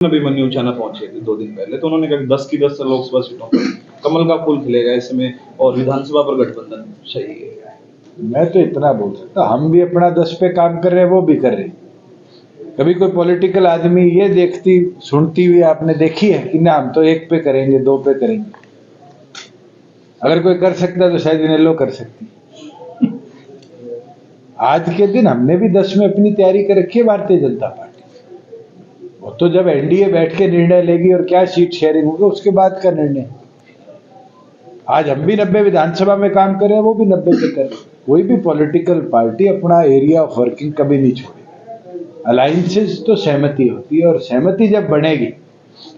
अभिमन्यु चाना पहुंचे थे 2 दिन पहले, तो उन्होंने कहा 10 की 10 लोकसभा सीटों पर कमल का फूल खिलेगा इसमें और विधानसभा पर गठबंधन सही है। मैं तो इतना बोल सकता, हम भी अपना 10 पे काम कर रहे हैं, वो भी कर रहे हैं। कभी कोई पॉलिटिकल आदमी ये देखती सुनती हुई आपने देखी है कि ना हम तो 1 पे करेंगे, 2 पे करेंगे? अगर कोई कर सकता है तो शायद इनेलो कर सकती। आज के दिन हमने भी 10 में अपनी तैयारी कर रखी है भारतीय जनता पार्टी। वो तो जब एनडीए बैठ के निर्णय लेगी और क्या सीट शेयरिंग होगी उसके बाद का निर्णय। आज हम भी 90 विधानसभा में काम कर रहे हैं, वो भी 90 पे कर रहे हैं। कोई भी पॉलिटिकल पार्टी अपना एरिया ऑफ वर्किंग कभी नहीं छोड़ेगी। अलायंसेस तो सहमति होती है, और सहमति जब बनेगी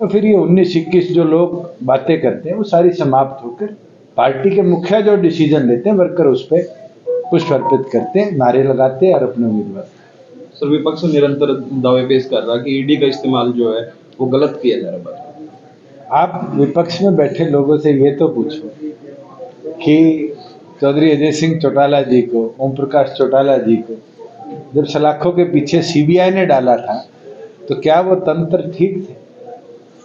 तो फिर ये 19-21 जो लोग बातें करते हैं वो सारी समाप्त होकर पार्टी के मुखिया जो डिसीजन लेते हैं, वर्कर उस पर पुष्प अर्पित करते हैं, नारे लगाते हैं और अपने उम्मीदवार। सर, विपक्ष निरंतर दावे पेश कर रहा है कि ईडी का इस्तेमाल जो है वो गलत किया जा रहा है। आप विपक्ष में बैठे लोगों से ये तो पूछो कि चौधरी अजय सिंह चौटाला जी को, ओम प्रकाश चौटाला जी को जब सलाखों के पीछे सीबीआई ने डाला था तो क्या वो तंत्र ठीक थे?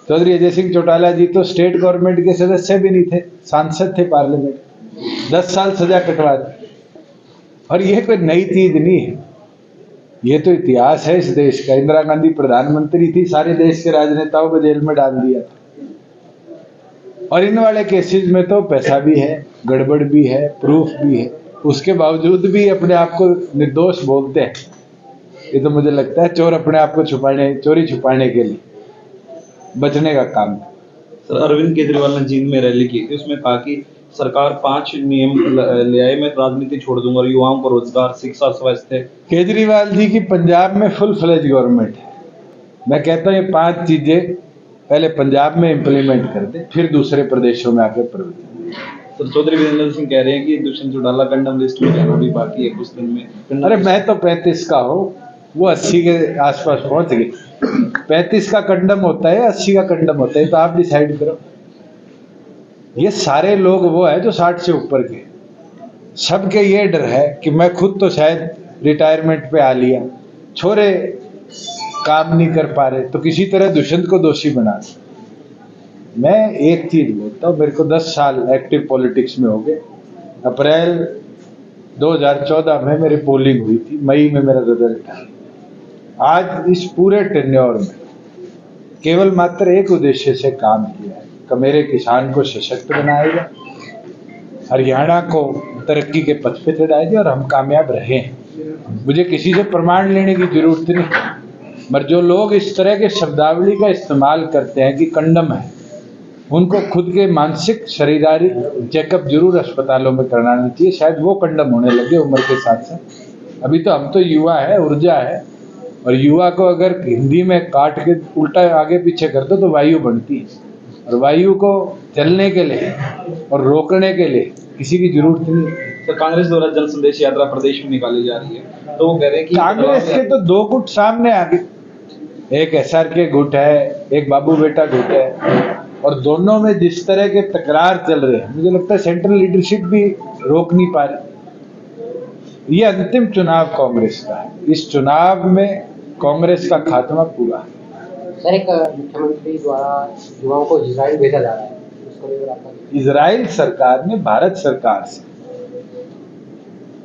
चौधरी अजय सिंह चौटाला जी तो स्टेट गवर्नमेंट के सदस्य भी नहीं थे, सांसद थे पार्लियामेंट, 10 साल सजा कटवा दी। और ये कोई नई चीज नहीं है, ये तो इतिहास है इस देश का। इंदिरा गांधी प्रधानमंत्री थी, सारे देश के राजनेताओं को जेल में डाल दिया था। और इन वाले केसेस में तो पैसा भी है, गड़बड़ भी है, प्रूफ भी है, उसके बावजूद भी अपने आप को निर्दोष बोलते हैं। ये तो मुझे लगता है चोर अपने आप को छुपाने, चोरी छुपाने के लिए बचने का काम। सर, अरविंद केजरीवाल ने जींद में रैली की थी, उसमें कहा कि सरकार 5 नियम ले आए, मैं राजनीति छोड़ दूंगा और युवाओं को रोजगार, शिक्षा, स्वास्थ्य। केजरीवाल जी की पंजाब में फुल फ्लेज गवर्नमेंट है। मैं कहता हूँ ये 5 चीजें पहले पंजाब में इंप्लीमेंट कर दे, फिर दूसरे प्रदेशों में आकर प्रवृत्ति। सर, चौधरी वीरेंद्र सिंह कह रहे हैं कि दुष्यंत चौटाला कंडम लिस्ट में जाना भी बाकी है कुछ दिन में। अरे मैं तो 35 का हूँ, वो 80 के आसपास पहुंच गए। 35 का कंडम होता है, 80 का कंडम होता है, तो आप डिसाइड करो। ये सारे लोग वो है जो 60 से ऊपर के, सबके ये डर है कि मैं खुद तो शायद रिटायरमेंट पे आ लिया, छोरे काम नहीं कर पा रहे, तो किसी तरह दुष्यंत को दोषी बना दे। मैं एक चीज बोलता हूँ, मेरे को 10 साल एक्टिव पॉलिटिक्स में हो गए। अप्रैल 2014 में मेरी पोलिंग हुई थी, मई में मेरा रिजल्ट आया। आज इस पूरे टेन्योर में केवल मात्र एक उद्देश्य से काम किया है कि मेरे किसान को सशक्त बनाएगा, हरियाणा को तरक्की के पथ पे चढ़ाएगा और हम कामयाब रहे। मुझे किसी से प्रमाण लेने की जरूरत नहीं, मगर जो लोग इस तरह के शब्दावली का इस्तेमाल करते हैं कि कंडम है, उनको खुद के मानसिक शरीरारी चेकअप जरूर अस्पतालों में कराना चाहिए। शायद वो कंडम होने लगे उम्र के साथ साथ। अभी तो हम तो युवा है, ऊर्जा है, और युवा को अगर हिंदी में काट के उल्टा आगे पीछे कर दो तो वायु बनती है, और वायु को चलने के लिए और रोकने के लिए किसी की जरूरत नहीं। तो कांग्रेस द्वारा जन संदेश यात्रा प्रदेश में निकाली जा रही है, तो वो कह रहे हैं कि कांग्रेस के तो 2 गुट सामने आ गए, एक एसआर के गुट है, एक बाबू बेटा गुट है, और दोनों में जिस तरह के तकरार चल रहे हैं, मुझे लगता है सेंट्रल लीडरशिप भी रोक नहीं पा रही। ये अंतिम चुनाव कांग्रेस का है, इस चुनाव में कांग्रेस का खात्मा पूरा है। सर, एक मुख्यमंत्री द्वारा युवाओं को इजराइल भेजा जा रहा है, उसको लेकर आपका? इजराइल सरकार ने भारत सरकार से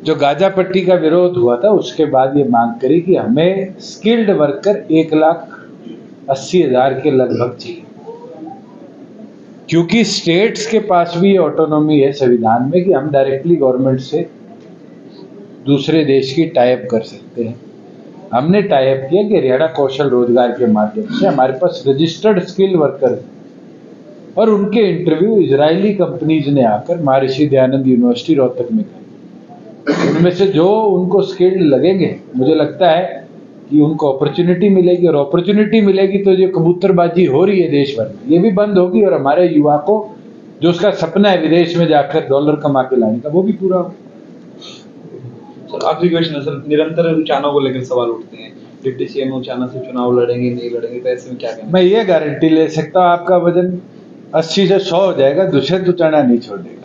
जो गाजा पट्टी का विरोध हुआ था उसके बाद ये मांग करी कि हमें स्किल्ड वर्कर 1,80,000 के लगभग चाहिए, क्योंकि स्टेट्स के पास भी ये ऑटोनॉमी है संविधान में कि हम डायरेक्टली गवर्नमेंट से दूसरे देश की टाइप कर सकते हैं। हमने टाइप किया कि हरियाणा कौशल रोजगार के माध्यम से हमारे पास रजिस्टर्ड स्किल वर्कर, और उनके इंटरव्यू इजरायली कंपनीज ने आकर महर्षि दयानंद यूनिवर्सिटी रोहतक में करे। उनमें से जो उनको स्किल्ड लगेंगे, मुझे लगता है कि उनको अपॉर्चुनिटी मिलेगी, और अपॉर्चुनिटी मिलेगी तो जो कबूतरबाजी हो रही है देश भर में, ये भी बंद होगी, और हमारे युवा को जो उसका सपना है विदेश में जाकर डॉलर कमा के लाने का, वो भी पूरा हो। सर, आखिरी क्वेश्चन है सर, निरंतर चानों को लेकर सवाल उठते हैं, डिप्टी सीएम चाना से चुनाव लड़ेंगे नहीं लड़ेंगे, तो ऐसे में क्या कहना? मैं ये गारंटी ले सकता हूँ आपका वजन 80 से 100 हो जाएगा, दुष्यंत चाना नहीं छोड़ेगा।